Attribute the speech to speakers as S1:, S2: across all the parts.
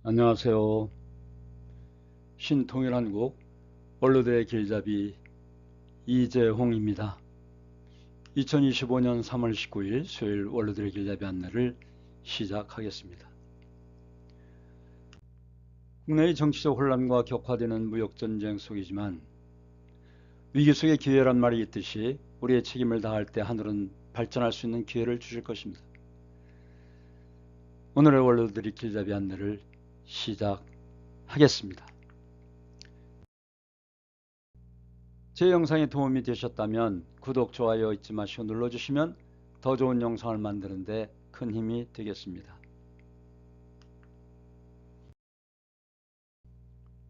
S1: 안녕하세요. 신통일한국 원로대 길잡이 이재홍입니다. 2025년 3월 19일 수요일 원로대 길잡이 안내를 시작하겠습니다. 국내의 정치적 혼란과 격화되는 무역전쟁 속이지만 위기 속의 기회란 말이 있듯이 우리의 책임을 다할 때 하늘은 발전할 수 있는 기회를 주실 것입니다. 오늘의 원로대 길잡이 안내를 시작하겠습니다. 제 영상이 도움이 되셨다면 구독, 좋아요 잊지 마시고 눌러주시면 더 좋은 영상을 만드는 데 큰 힘이 되겠습니다.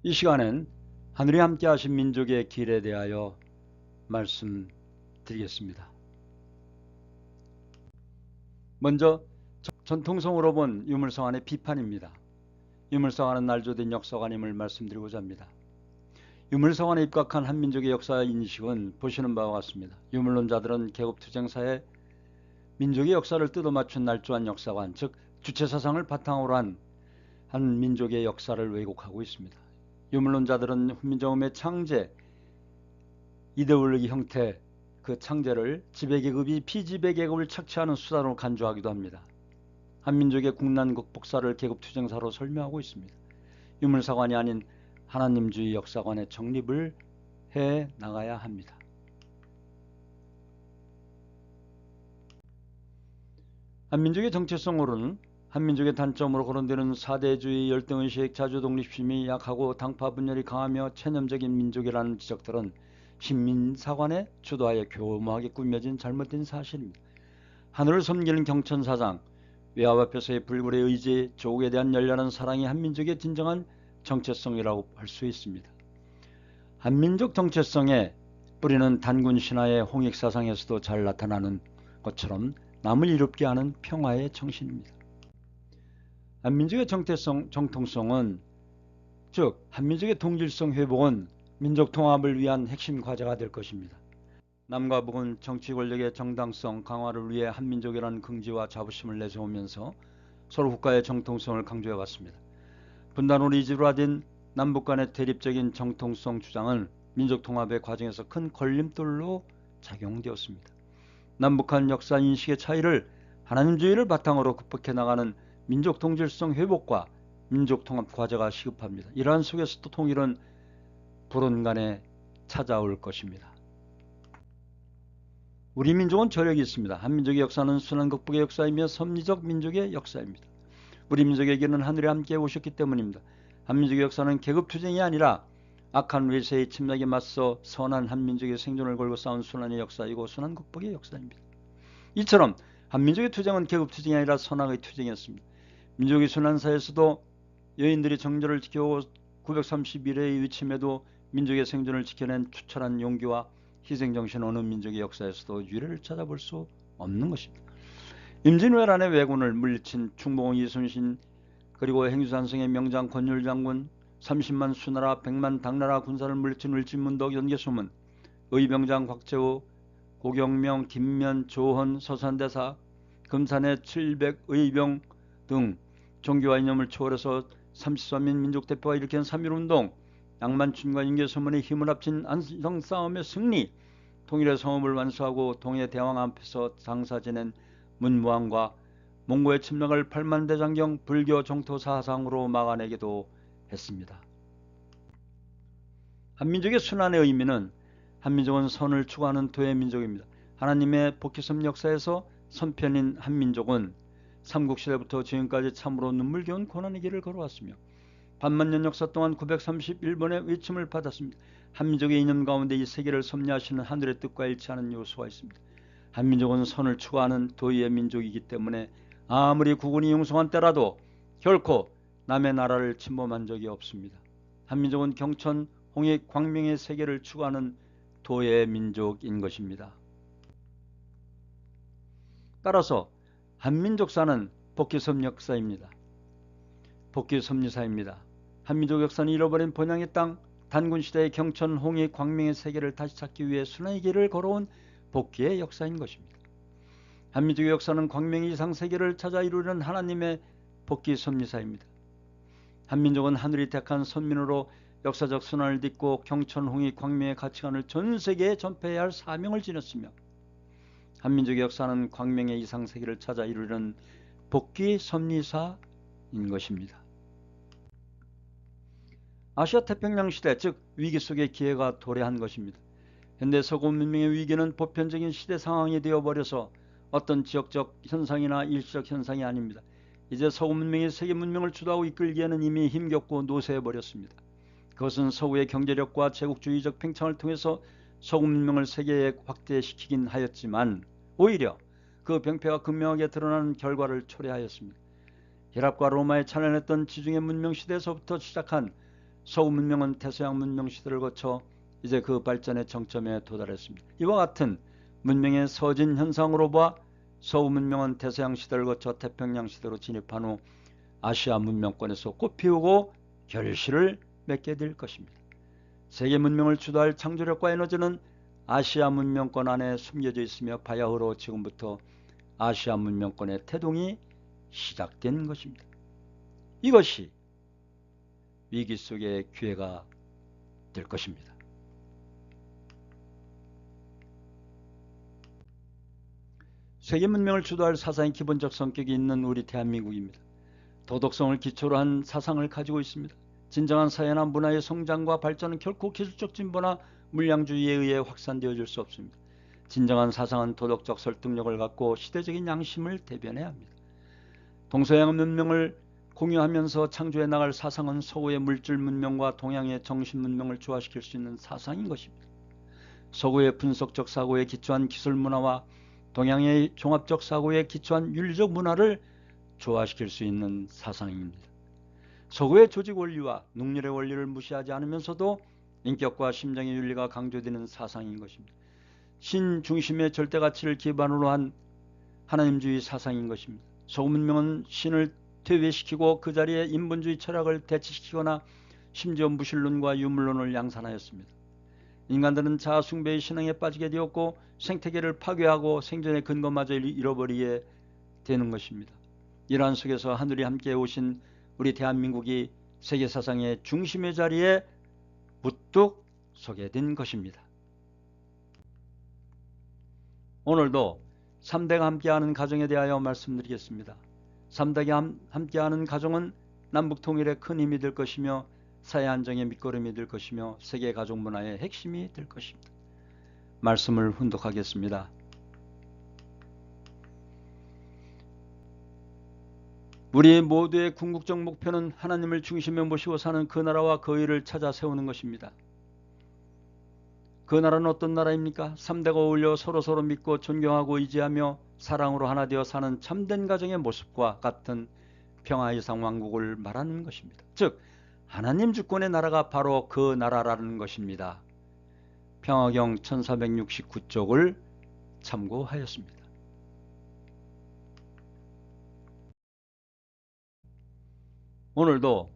S1: 이 시간엔 하늘이 함께 하신 민족의 길에 대하여 말씀드리겠습니다. 먼저 전통성으로 본 유물성안의 비판입니다. 유물성안은 날조된 역사관임을 말씀드리고자 합니다. 유물성안에 입각한 한민족의 역사 인식은 보시는 바와 같습니다. 유물론자들은 계급투쟁사에 민족의 역사를 뜯어맞춘 날조한 역사관, 즉 주체사상을 바탕으로 한 민족의 역사를 왜곡하고 있습니다. 유물론자들은 훈민정음의 창제, 이데올로기 형태, 그 창제를 지배계급이 피지배계급을 착취하는 수단으로 간주하기도 합니다. 한민족의 국난 극복사를 계급투쟁사로 설명하고 있습니다. 유물사관이 아닌 하나님주의 역사관의 정립을 해 나가야 합니다. 한민족의 정체성으로는 한민족의 단점으로 거론되는 사대주의, 열등의식, 자주독립심이 약하고 당파 분열이 강하며 체념적인 민족이라는 지적들은 신민사관의 주도하에 교묘하게 꾸며진 잘못된 사실입니다. 하늘을 섬기는 경천사상, 외압 앞에서의 불굴의 의지, 조국에 대한 열렬한 사랑이 한민족의 진정한 정체성이라고 할 수 있습니다. 한민족 정체성의 뿌리는 단군 신화의 홍익사상에서도 잘 나타나는 것처럼 남을 이롭게 하는 평화의 정신입니다. 한민족의 정통성은, 즉 한민족의 동질성 회복은 민족 통합을 위한 핵심 과제가 될 것입니다. 남과 북은 정치 권력의 정당성 강화를 위해 한민족이라는 긍지와 자부심을 내세우면서 서로 국가의 정통성을 강조해왔습니다. 분단으로 이주화된 남북 간의 대립적인 정통성 주장은 민족 통합의 과정에서 큰 걸림돌로 작용되었습니다. 남북한 역사 인식의 차이를 하나님주의를 바탕으로 극복해 나가는 민족 동질성 회복과 민족 통합 과제가 시급합니다. 이러한 속에서도 통일은 불언간에 찾아올 것입니다. 우리 민족은 저력이 있습니다. 한민족의 역사는 순환 극복의 역사이며 섭리적 민족의 역사입니다. 우리 민족에게는 하늘이 함께 오셨기 때문입니다. 한민족의 역사는 계급투쟁이 아니라 악한 외세의 침략에 맞서 선한 한민족의 생존을 걸고 싸운 순환의 역사이고 순환 극복의 역사입니다. 이처럼 한민족의 투쟁은 계급투쟁이 아니라 선악의 투쟁이었습니다. 민족의 순환사에서도 여인들이 정절을 지켜오고 931회의 위침에도 민족의 생존을 지켜낸 투철한 용기와 희생정신 어느 민족의 역사에서도 유례를 찾아볼 수 없는 것입니다. 임진왜란의 왜군을 물리친 충봉 이순신, 그리고 행주산성의 명장 권율장군, 30만 수나라 100만 당나라 군사를 물리친 을진문덕 연개소문, 의병장 곽재우, 고경명, 김면, 조헌, 서산대사, 금산의 700의병 등 종교와 이념을 초월해서 33인 민족대표가 일으킨 3.1운동, 양만춘과 인계소문의 힘을 합친 안성싸움의 승리, 통일의 성읍을 완수하고 동해 대왕 앞에서 장사 지낸 문무왕과 몽고의 침략을 8만 대장경 불교 정토 사상으로 막아내기도 했습니다. 한민족의 순환의 의미는 한민족은 선을 추구하는 도의 민족입니다. 하나님의 복희섭 역사에서 선편인 한민족은 삼국시대부터 지금까지 참으로 눈물겨운 고난의 길을 걸어왔으며 반만년 역사 동안 931번의 외침을 받았습니다. 한민족의 이념 가운데 이 세계를 섭리하시는 하늘의 뜻과 일치하는 요소가 있습니다. 한민족은 선을 추구하는 도의 민족이기 때문에 아무리 국군이 융성한 때라도 결코 남의 나라를 침범한 적이 없습니다. 한민족은 경천, 홍익, 광명의 세계를 추구하는 도의 민족인 것입니다. 따라서 한민족사는 복희섭 역사입니다. 복희섭리사입니다. 한민족 역사는 잃어버린 본향의 땅, 단군시대의 경천, 홍익, 광명의 세계를 다시 찾기 위해 순환의 길을 걸어온 복희의 역사인 것입니다. 한민족의 역사는 광명의 이상 세계를 찾아 이루려는 하나님의 복희섭리사입니다. 한민족은 하늘이 택한 선민으로 역사적 순환을 딛고 경천홍익 광명의 가치관을 전 세계에 전파해야 할 사명을 지녔으며 한민족의 역사는 광명의 이상세계를 찾아 이루는 복귀 섭리사인 것입니다. 아시아 태평양 시대, 즉 위기 속의 기회가 도래한 것입니다. 현대 서구 문명의 위기는 보편적인 시대 상황이 되어버려서 어떤 지역적 현상이나 일시적 현상이 아닙니다. 이제 서구 문명이 세계 문명을 주도하고 이끌기에는 이미 힘겹고 노쇠해버렸습니다. 그것은 서구의 경제력과 제국주의적 팽창을 통해서 서구 문명을 세계에 확대시키긴 하였지만 오히려 그 병폐가 극명하게 드러나는 결과를 초래하였습니다. 히랍과 로마에 찬란했던 지중해 문명 시대에서부터 시작한 서구 문명은 대서양 문명 시대를 거쳐 이제 그 발전의 정점에 도달했습니다. 이와 같은 문명의 서진 현상으로 봐 서구 문명은 대서양 시대를 거쳐 태평양 시대로 진입한 후 아시아 문명권에서 꽃피우고 결실을 맺게 될 것입니다. 세계 문명을 주도할 창조력과 에너지는 아시아 문명권 안에 숨겨져 있으며 바야흐로 지금부터 아시아 문명권의 태동이 시작된 것입니다. 이것이 위기 속의 기회가 될 것입니다. 세계 문명을 주도할 사상의 기본적 성격이 있는 우리 대한민국입니다. 도덕성을 기초로 한 사상을 가지고 있습니다. 진정한 사회나 문화의 성장과 발전은 결코 기술적 진보나 물량주의에 의해 확산되어질 수 없습니다. 진정한 사상은 도덕적 설득력을 갖고 시대적인 양심을 대변해야 합니다. 동서양 문명을 공유하면서 창조해 나갈 사상은 서구의 물질 문명과 동양의 정신 문명을 조화시킬 수 있는 사상인 것입니다. 서구의 분석적 사고에 기초한 기술 문화와 동양의 종합적 사고에 기초한 윤리적 문화를 조화시킬 수 있는 사상입니다. 서구의 조직 원리와 능률의 원리를 무시하지 않으면서도 인격과 심정의 윤리가 강조되는 사상인 것입니다. 신 중심의 절대가치를 기반으로 한 하나님주의 사상인 것입니다. 서구 문명은 신을 퇴외시키고 그 자리에 인본주의 철학을 대치시키거나 심지어 무신론과 유물론을 양산하였습니다. 인간들은 자아숭배의 신앙에 빠지게 되었고 생태계를 파괴하고 생존의 근거마저 잃어버리게 되는 것입니다. 이러한 속에서 하늘이 함께 오신 우리 대한민국이 세계사상의 중심의 자리에 무뚝 서게 된 것입니다. 오늘도 3대가 함께하는 가정에 대하여 말씀드리겠습니다. 3대가 함께하는 가정은 남북통일의 큰 힘이 될 것이며 사회 안정의 밑거름이 될 것이며 세계 가족 문화의 핵심이 될 것입니다. 말씀을 훈독하겠습니다. 우리 모두의 궁극적 목표는 하나님을 중심에 모시고 사는 그 나라와 그 의를 찾아 세우는 것입니다. 그 나라는 어떤 나라입니까? 3대가 어울려 서로서로 믿고 존경하고 의지하며 사랑으로 하나 되어 사는 참된 가정의 모습과 같은 평화이상 왕국을 말하는 것입니다. 즉 하나님 주권의 나라가 바로 그 나라라는 것입니다. 평화경 1469쪽을 참고하였습니다. 오늘도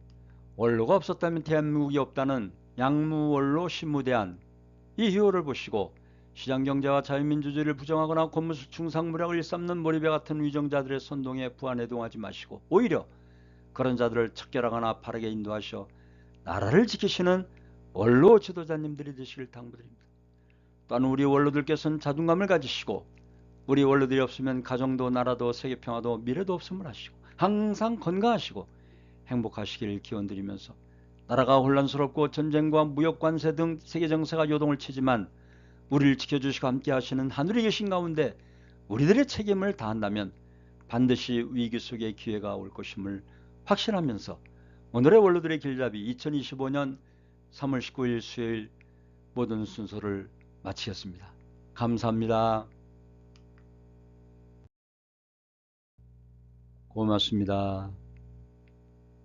S1: 원로가 없었다면 대한민국이 없다는 양무원로 신무대안 이 희호를 보시고 시장경제와 자유민주주의를 부정하거나 권무술충상무략을 일삼는 몰입에 같은 위정자들의 선동에 부안해동하지 마시고 오히려 그런 자들을 척결하거나 바르게 인도하셔 나라를 지키시는 원로 지도자님들이 되시길 당부드립니다. 또한 우리 원로들께서는 자존감을 가지시고 우리 원로들이 없으면 가정도 나라도 세계평화도 미래도 없음을 하시고 항상 건강하시고 행복하시길 기원드리면서 나라가 혼란스럽고 전쟁과 무역관세 등 세계정세가 요동을 치지만 우리를 지켜주시고 함께 하시는 하늘에 계신 가운데 우리들의 책임을 다한다면 반드시 위기 속의 기회가 올 것임을 확신하면서 오늘의 원로들의 길잡이 2025년 3월 19일 수요일 모든 순서를 마치겠습니다. 감사합니다. 고맙습니다.